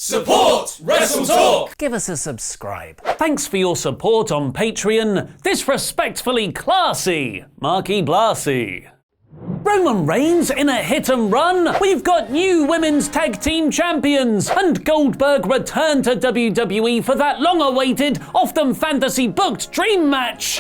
Support WrestleTalk! Give us a subscribe. Thanks for your support on Patreon. Disrespectfully classy, Marky Blassie. Roman Reigns in a hit and run. We've got new women's tag team champions, and Goldberg returned to WWE for that long-awaited, often fantasy-booked dream match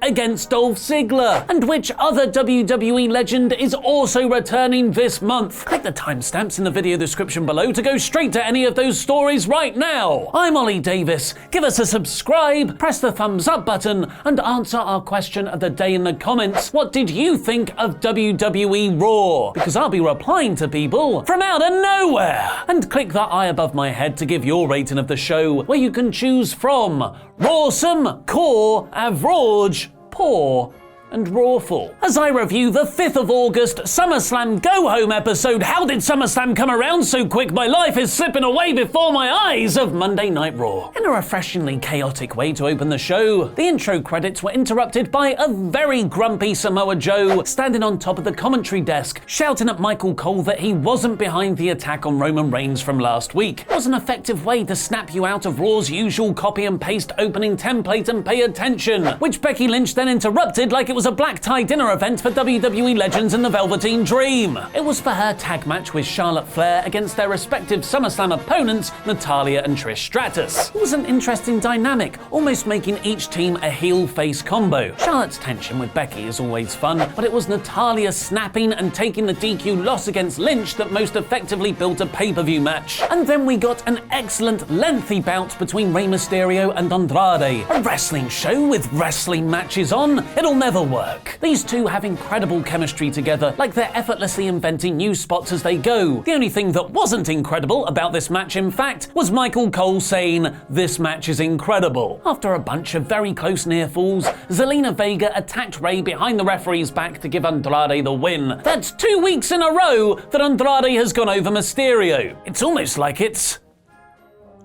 against Dolph Ziggler. And which other WWE legend is also returning this month? Click the timestamps in the video description below to go straight to any of those stories right now. I'm Ollie Davis. Give us a subscribe, press the thumbs up button, and answer our question of the day in the comments. What did you think of WWE Raw? Because I'll be replying to people from out of nowhere. And click that eye above my head to give your rating of the show, where you can choose from Rawsome, Core, Average, Poor, and Rawful. As I review the 5th of August SummerSlam Go Home episode, how did SummerSlam come around so quick? My life is slipping away before my eyes, of Monday Night Raw. In a refreshingly chaotic way to open the show, the intro credits were interrupted by a very grumpy Samoa Joe standing on top of the commentary desk, shouting at Michael Cole that he wasn't behind the attack on Roman Reigns from last week. It was an effective way to snap you out of Raw's usual copy and paste opening template and pay attention, which Becky Lynch then interrupted like it was a black tie dinner event for WWE legends in the Velveteen Dream. It was for her tag match with Charlotte Flair against their respective SummerSlam opponents, Natalya and Trish Stratus. It was an interesting dynamic, almost making each team a heel-face combo. Charlotte's tension with Becky is always fun, but it was Natalya snapping and taking the DQ loss against Lynch that most effectively built a pay-per-view match. And then we got an excellent lengthy bout between Rey Mysterio and Andrade. A wrestling show with wrestling matches on? It'll never work. These two have incredible chemistry together, like they're effortlessly inventing new spots as they go. The only thing that wasn't incredible about this match, in fact, was Michael Cole saying, "This match is incredible." After a bunch of very close near falls, Zelina Vega attacked Rey behind the referee's back to give Andrade the win. That's 2 weeks in a row that Andrade has gone over Mysterio. It's almost like it's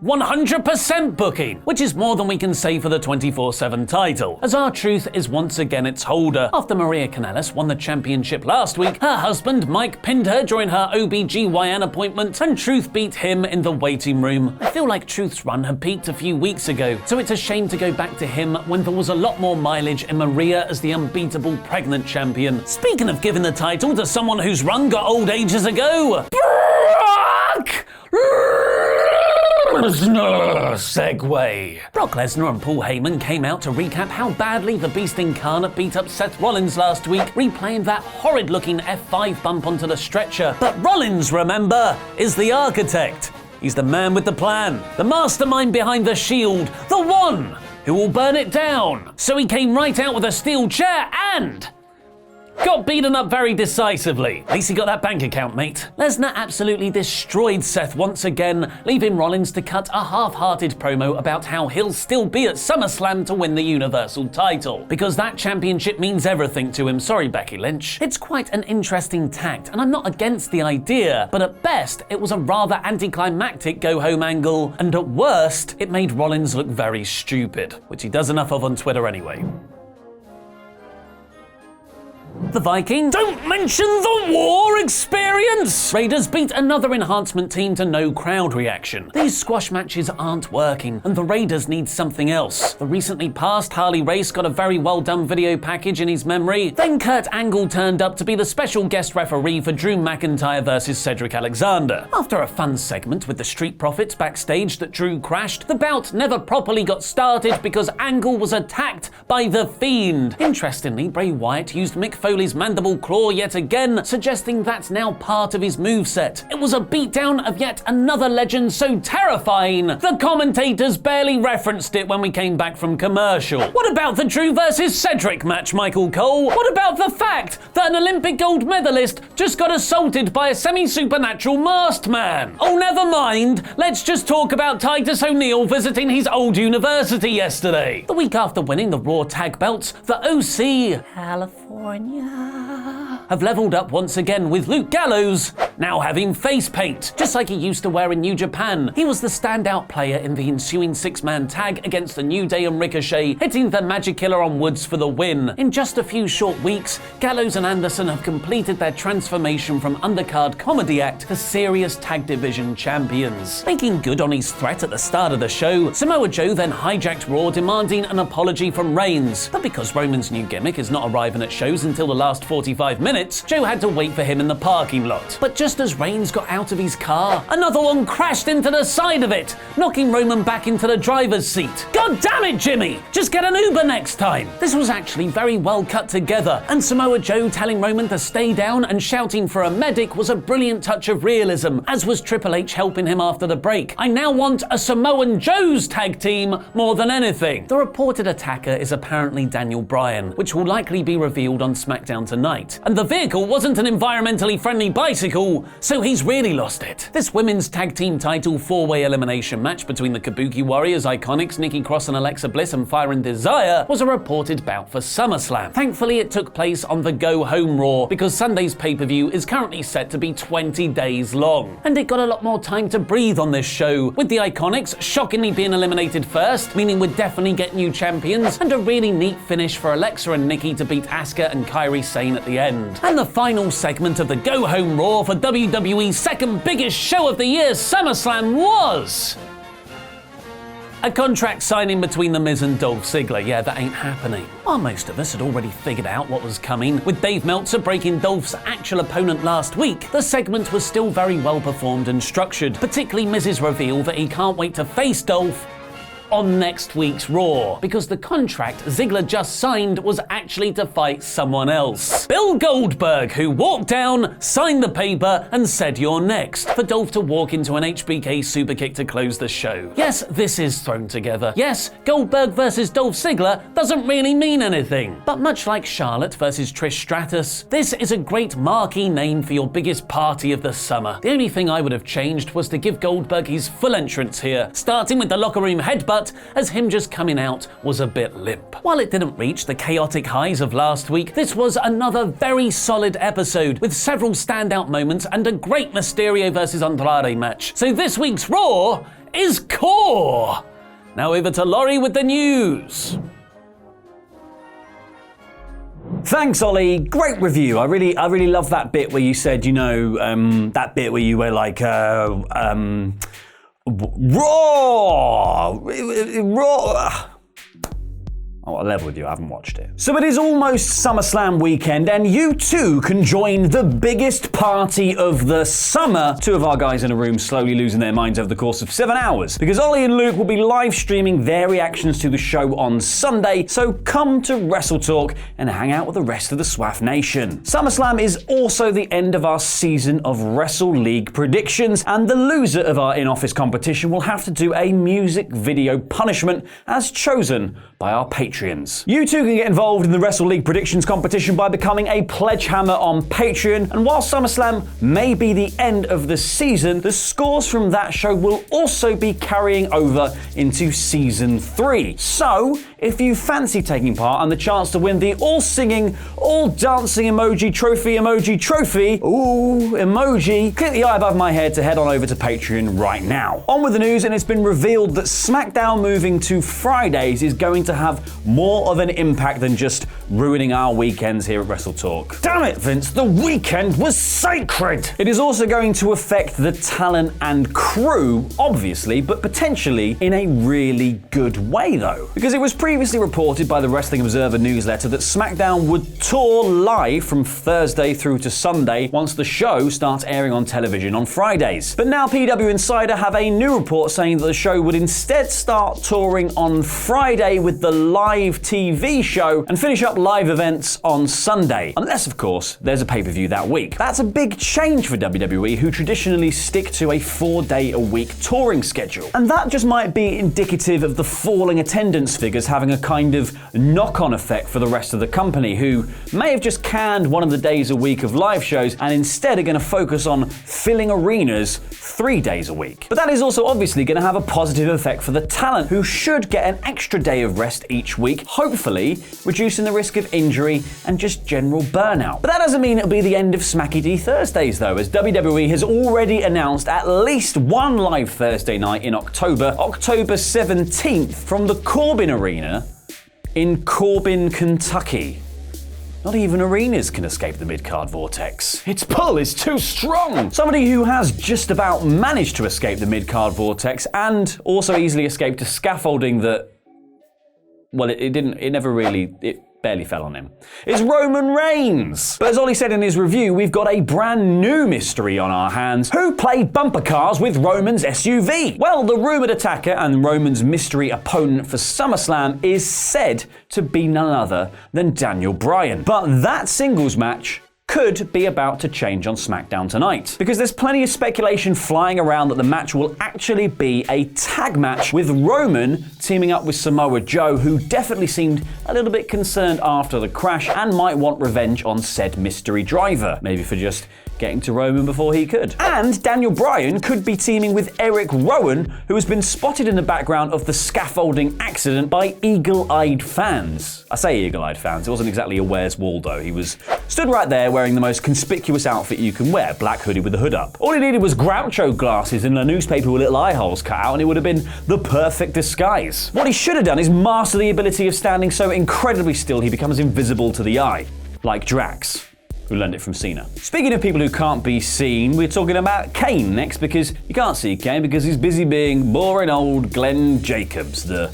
100% booking, which is more than we can say for the 24/7 title, as R-Truth is once again its holder. After Maria Kanellis won the championship last week, her husband Mike pinned her during her OBGYN appointment, and Truth beat him in the waiting room. I feel like Truth's run had peaked a few weeks ago, so it's a shame to go back to him when there was a lot more mileage in Maria as the unbeatable pregnant champion. Speaking of giving the title to someone whose run got old ages ago, segue. Brock Lesnar and Paul Heyman came out to recap how badly the Beast Incarnate beat up Seth Rollins last week, replaying that horrid-looking F5 bump onto the stretcher. But Rollins, remember, is the architect. He's the man with the plan, the mastermind behind the Shield, the one who will burn it down. So he came right out with a steel chair and got beaten up very decisively. At least he got that bank account, mate. Lesnar absolutely destroyed Seth once again, leaving Rollins to cut a half-hearted promo about how he'll still be at SummerSlam to win the Universal title, because that championship means everything to him. Sorry, Becky Lynch. It's quite an interesting tact, and I'm not against the idea, but at best, it was a rather anticlimactic go-home angle, and at worst, it made Rollins look very stupid, which he does enough of on Twitter anyway. The Viking? Don't mention the war experience! Raiders beat another enhancement team to no crowd reaction. These squash matches aren't working, and the Raiders need something else. The recently passed Harley Race got a very well done video package in his memory. Then Kurt Angle turned up to be the special guest referee for Drew McIntyre versus Cedric Alexander. After a fun segment with the Street Profits backstage that Drew crashed, the bout never properly got started because Angle was attacked by The Fiend. Interestingly, Bray Wyatt used Mick Foley's mandible claw yet again, suggesting that's now part of his moveset. It was a beatdown of yet another legend so terrifying, the commentators barely referenced it when we came back from commercial. What about the Drew versus Cedric match, Michael Cole? What about the fact that an Olympic gold medalist just got assaulted by a semi-supernatural masked man? Oh, never mind. Let's just talk about Titus O'Neil visiting his old university yesterday. The week after winning the Raw tag belts, the OC California have leveled up once again, with Luke Gallows now having face paint, just like he used to wear in New Japan. He was the standout player in the ensuing 6-man tag against the New Day and Ricochet, hitting the Magic Killer on Woods for the win. In just a few short weeks, Gallows and Anderson have completed their transformation from undercard comedy act to serious tag division champions. Making good on his threat at the start of the show, Samoa Joe then hijacked Raw, demanding an apology from Reigns. But because Roman's new gimmick is not arriving at shows until the last 45 minutes, Joe had to wait for him in the parking lot. But just as Reigns got out of his car, another one crashed into the side of it, knocking Roman back into the driver's seat. God damn it, Jimmy! Just get an Uber next time! This was actually very well cut together, and Samoa Joe telling Roman to stay down and shouting for a medic was a brilliant touch of realism, as was Triple H helping him after the break. I now want a Samoan Joe's tag team more than anything. The reported attacker is apparently Daniel Bryan, which will likely be revealed on SmackDown tonight. And the vehicle wasn't an environmentally friendly bicycle, so he's really lost it. This women's tag team title 4-way elimination match between the Kabuki Warriors, Iconics, Nikki Cross and Alexa Bliss and Fire and Desire was a reported bout for SummerSlam. Thankfully, it took place on the Go Home Raw, because Sunday's pay-per-view is currently set to be 20 days long. And it got a lot more time to breathe on this show, with the Iconics shockingly being eliminated first, meaning we'd definitely get new champions, and a really neat finish for Alexa and Nikki to beat Asuka and Kairi Sane at the end. And the final segment of the Go Home Raw for WWE's second biggest show of the year, SummerSlam, was a contract signing between The Miz and Dolph Ziggler. Yeah, that ain't happening. While most of us had already figured out what was coming, with Dave Meltzer breaking Dolph's actual opponent last week, the segment was still very well performed and structured, particularly Miz's reveal that he can't wait to face Dolph on next week's Raw, because the contract Ziggler just signed was actually to fight someone else. Bill Goldberg, who walked down, signed the paper, and said you're next, for Dolph to walk into an HBK superkick to close the show. Yes, this is thrown together. Yes, Goldberg versus Dolph Ziggler doesn't really mean anything. But much like Charlotte versus Trish Stratus, this is a great marquee name for your biggest party of the summer. The only thing I would have changed was to give Goldberg his full entrance here, starting with the locker room headbutt, as him just coming out was a bit limp. While it didn't reach the chaotic highs of last week, this was another very solid episode, with several standout moments and a great Mysterio versus Andrade match. So this week's Raw is core! Now over to Laurie with the news. Thanks, Ollie. Great review. I really love that bit where you said, that bit where you were like, Raw! Oh, I'll level with you, I haven't watched it. So it is almost SummerSlam weekend, and you too can join the biggest party of the summer. Two of our guys in a room slowly losing their minds over the course of 7 hours, because Ollie and Luke will be live streaming their reactions to the show on Sunday, so come to WrestleTalk and hang out with the rest of the SWAF Nation. SummerSlam is also the end of our season of Wrestle League predictions, and the loser of our in-office competition will have to do a music video punishment as chosen by our patrons. You too can get involved in the Wrestle League predictions competition by becoming a pledge hammer on Patreon, and while SummerSlam may be the end of the season, the scores from that show will also be carrying over into Season 3. So, if you fancy taking part and the chance to win the all-singing, all-dancing emoji trophy, click the eye above my head to head on over to Patreon right now. On with the news, and it's been revealed that Smackdown moving to Fridays is going to have more of an impact than just ruining our weekends here at WrestleTalk. Damn it, Vince, the weekend was sacred! It is also going to affect the talent and crew, obviously, but potentially in a really good way though. Because it was previously reported by the Wrestling Observer newsletter that SmackDown would tour live from Thursday through to Sunday once the show starts airing on television on Fridays. But now PW Insider have a new report saying that the show would instead start touring on Friday with the live TV show and finish up live events on Sunday. Unless, of course, there's a pay-per-view that week. That's a big change for WWE, who traditionally stick to a 4-day-a-week touring schedule. And that just might be indicative of the falling attendance figures having a kind of knock-on effect for the rest of the company, who may have just canned one of the days a week of live shows and instead are going to focus on filling arenas 3 days a week. But that is also obviously going to have a positive effect for the talent, who should get an extra day of rest each week week, hopefully reducing the risk of injury and just general burnout. But that doesn't mean it'll be the end of Smacky D Thursdays though, as WWE has already announced at least one live Thursday night in October 17th, from the Corbin Arena in Corbin, Kentucky. Not even arenas can escape the mid-card vortex. Its pull is too strong. Somebody who has just about managed to escape the mid-card vortex and also easily escaped a scaffolding that, well, it barely fell on him, is Roman Reigns. But as Ollie said in his review, we've got a brand new mystery on our hands. Who played bumper cars with Roman's SUV? Well, the rumoured attacker and Roman's mystery opponent for SummerSlam is said to be none other than Daniel Bryan. But that singles match could be about to change on Smackdown tonight, because there's plenty of speculation flying around that the match will actually be a tag match, with Roman teaming up with Samoa Joe, who definitely seemed a little bit concerned after the crash and might want revenge on said mystery driver, maybe for just getting to Roman before he could. And Daniel Bryan could be teaming with Eric Rowan, who has been spotted in the background of the scaffolding accident by eagle-eyed fans. I say eagle-eyed fans, it wasn't exactly a Where's Waldo. He was stood right there wearing the most conspicuous outfit you can wear, black hoodie with the hood up. All he needed was Groucho glasses and a newspaper with little eye holes cut out, and it would have been the perfect disguise. What he should have done is master the ability of standing so incredibly still he becomes invisible to the eye, like Drax, who learned it from Cena. Speaking of people who can't be seen, we're talking about Kane next, because you can't see Kane because he's busy being boring old Glenn Jacobs, the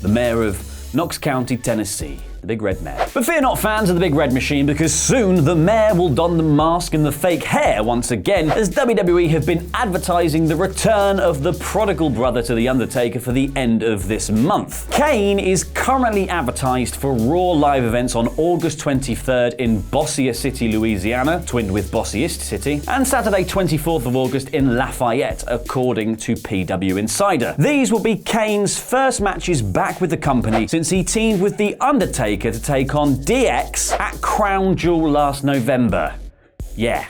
mayor of Knox County, Tennessee. The Big Red Mare. But fear not, fans of the Big Red Machine, because soon the mayor will don the mask and the fake hair once again, as WWE have been advertising the return of the prodigal brother to The Undertaker for the end of this month. Kane is currently advertised for Raw live events on August 23rd in Bossier City, Louisiana, twinned with Bossiest City, and Saturday 24th of August in Lafayette, according to PW Insider. These will be Kane's first matches back with the company since he teamed with The Undertaker to take on DX at Crown Jewel last November. Yeah,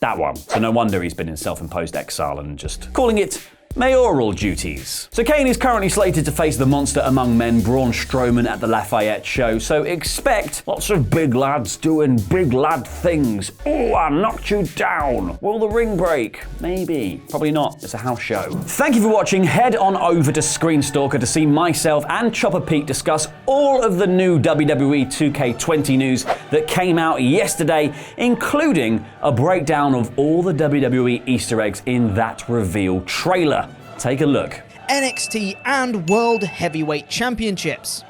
that one. So no wonder he's been in self-imposed exile and just calling it mayoral duties. So Kane is currently slated to face the monster among men, Braun Strowman, at the Lafayette show, so expect lots of big lads doing big lad things. Oh, I knocked you down. Will the ring break? Maybe. Probably not. It's a house show. Thank you for watching. Head on over to Screenstalker to see myself and Chopper Pete discuss all of the new WWE 2K20 news that came out yesterday, including a breakdown of all the WWE Easter eggs in that reveal trailer. Take a look. NXT and World Heavyweight Championships.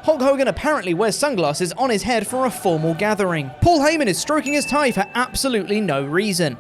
Hulk Hogan apparently wears sunglasses on his head for a formal gathering. Paul Heyman is stroking his tie for absolutely no reason.